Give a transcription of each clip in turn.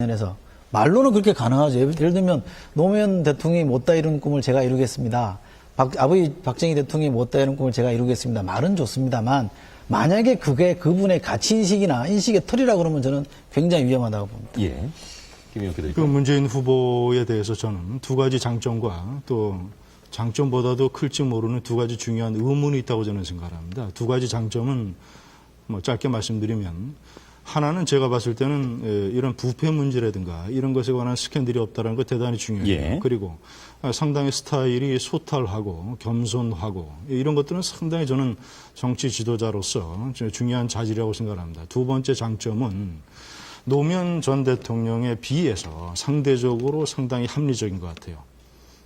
면에서 말로는 그렇게 가능하죠. 예를 들면 노무현 대통령이 못다 이룬 꿈을 제가 이루겠습니다. 아버지 박정희 대통령이 못다 이룬 꿈을 제가 이루겠습니다. 말은 좋습니다만 만약에 그게 그분의 가치인식이나 인식의 틀이라 그러면 저는 굉장히 위험하다고 봅니다. 예. 그 문재인 후보에 대해서 저는 두 가지 장점과 또 장점보다도 클지 모르는 두 가지 중요한 의문이 있다고 저는 생각합니다. 두 가지 장점은 뭐 짧게 말씀드리면 하나는 제가 봤을 때는 이런 부패 문제라든가 이런 것에 관한 스캔들이 없다는 거 대단히 중요해요. 예. 그리고 상당히 스타일이 소탈하고 겸손하고 이런 것들은 상당히 저는 정치 지도자로서 중요한 자질이라고 생각합니다. 두 번째 장점은 노무현 전 대통령에 비해서 상대적으로 상당히 합리적인 것 같아요.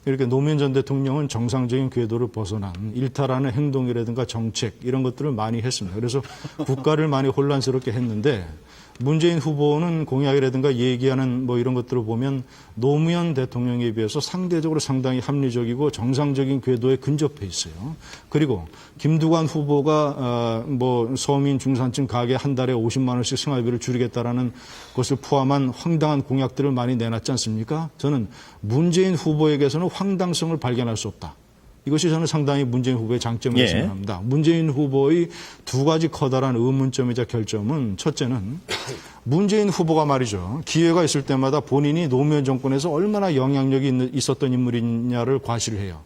이렇게 노무현 전 대통령은 정상적인 궤도를 벗어난 일탈하는 행동이라든가 정책 이런 것들을 많이 했습니다. 그래서 국가를 많이 혼란스럽게 했는데 문재인 후보는 공약이라든가 얘기하는 뭐 이런 것들을 보면 노무현 대통령에 비해서 상대적으로 상당히 합리적이고 정상적인 궤도에 근접해 있어요. 그리고 김두관 후보가 뭐 서민 중산층 가게 한 달에 50만 원씩 생활비를 줄이겠다라는 것을 포함한 황당한 공약들을 많이 내놨지 않습니까? 저는 문재인 후보에게서는 황당성을 발견할 수 없다. 이것이 저는 상당히 문재인 후보의 장점이라고 생각합니다. 문재인 후보의 두 가지 커다란 의문점이자 결점은 첫째는 문재인 후보가 말이죠. 기회가 있을 때마다 본인이 노무현 정권에서 얼마나 영향력이 있었던 인물이냐를 과시를 해요.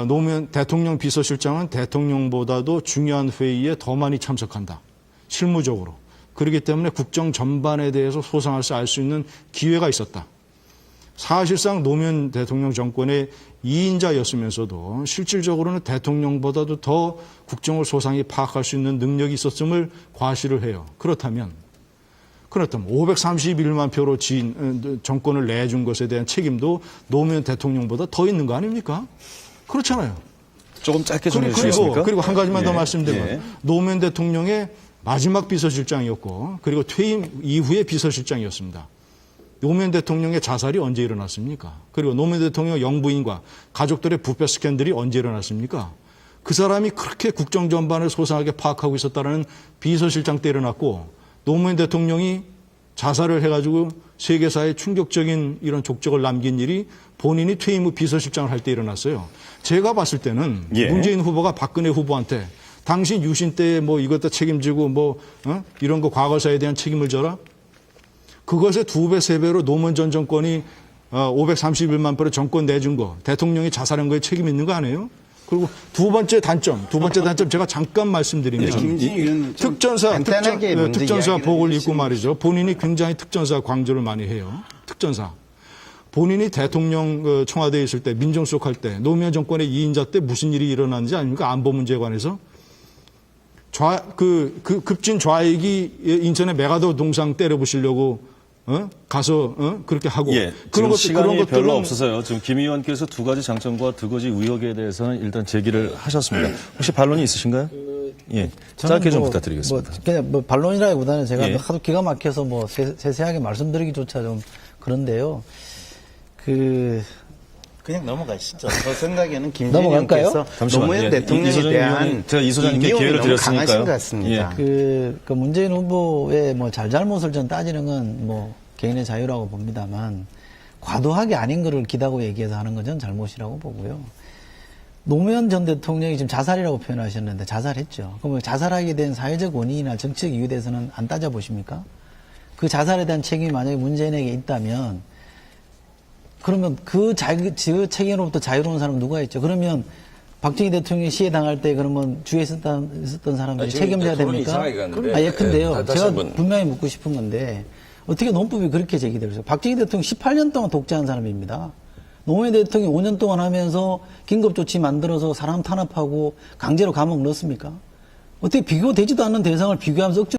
노무현 대통령 비서실장은 대통령보다도 중요한 회의에 더 많이 참석한다. 실무적으로. 그렇기 때문에 국정 전반에 대해서 소상해서 알 수 있는 기회가 있었다. 사실상 노무현 대통령 정권의 2인자였으면서도 실질적으로는 대통령보다도 더 국정을 소상히 파악할 수 있는 능력이 있었음을 과시를 해요. 그렇다면 531만 표로 정권을 내준 것에 대한 책임도 노무현 대통령보다 더 있는 거 아닙니까? 그렇잖아요. 조금 짧게 전해 주시겠습니까? 그리고 한 가지만 더 말씀드리면 노무현 대통령의 마지막 비서실장이었고 그리고 퇴임 이후의 비서실장이었습니다. 노무현 대통령의 자살이 언제 일어났습니까? 그리고 노무현 대통령 영부인과 가족들의 부패 스캔들이 언제 일어났습니까? 그 사람이 그렇게 국정 전반을 소상하게 파악하고 있었다는 비서실장 때 일어났고 노무현 대통령이 자살을 해가지고 세계사에 충격적인 이런 족적을 남긴 일이 본인이 퇴임 후 비서실장을 할 때 일어났어요. 제가 봤을 때는 문재인 후보가 박근혜 후보한테 당신 유신 때 뭐 이것도 책임지고 이런 거 과거사에 대한 책임을 져라? 그것의 2배, 3배로 노무현 전 정권이 531만 표로 정권 내준 거, 대통령이 자살한 거에 책임 있는 거 아니에요? 그리고 두 번째 단점 제가 잠깐 말씀드리면 특전사 복을 입고 말이죠. 본인이 굉장히 특전사 강조를 많이 해요. 특전사. 본인이 대통령 청와대에 있을 때 민정수석 할 때 노무현 정권의 2인자 때 무슨 일이 일어났는지 아닙니까? 안보 문제에 관해서. 급진 좌익이 인천의 메가더 동상 때려부시려고 가서 그렇게 하고 그런 것 시간이 별로 없어서요. 지금 김 의원께서 두 가지 장점과 두 가지 의혹에 대해서는 일단 제기를 하셨습니다. 혹시 반론이 있으신가요? 짧게 좀 부탁드리겠습니다. 그냥 반론이라기보다는 제가 하도 기가 막혀서 세세하게 말씀드리기조차 좀 그런데요. 그냥 넘어가시죠. 저 생각에는 김진영께서 노무현 대통령에 대한 제가 이 소장님께 기회를 드렸으니까요. 강하신 것 같습니다. 그 문재인 후보의 잘잘못을 전 따지는 건 개인의 자유라고 봅니다만 과도하게 아닌 거를 기다고 얘기해서 하는 건 전 잘못이라고 보고요. 노무현 전 대통령이 지금 자살이라고 표현하셨는데 자살했죠. 그럼 자살하게 된 사회적 원인이나 정치적 이유에 대해서는 안 따져보십니까? 그 자살에 대한 책임이 만약에 문재인에게 있다면 그러면 그 책임으로부터 자유로운 사람은 누가 있죠? 그러면 박정희 대통령이 시해 당할 때 그러면 주위에 있었던 사람들이 책임져야 됩니까? 예컨대요. 제가 분명히 묻고 싶은 건데 어떻게 논법이 그렇게 제기되죠? 박정희 대통령 18년 동안 독재한 사람입니다. 노무현 대통령이 5년 동안 하면서 긴급조치 만들어서 사람 탄압하고 강제로 감옥 넣었습니까? 어떻게 비교되지도 않는 대상을 비교하면서 억지로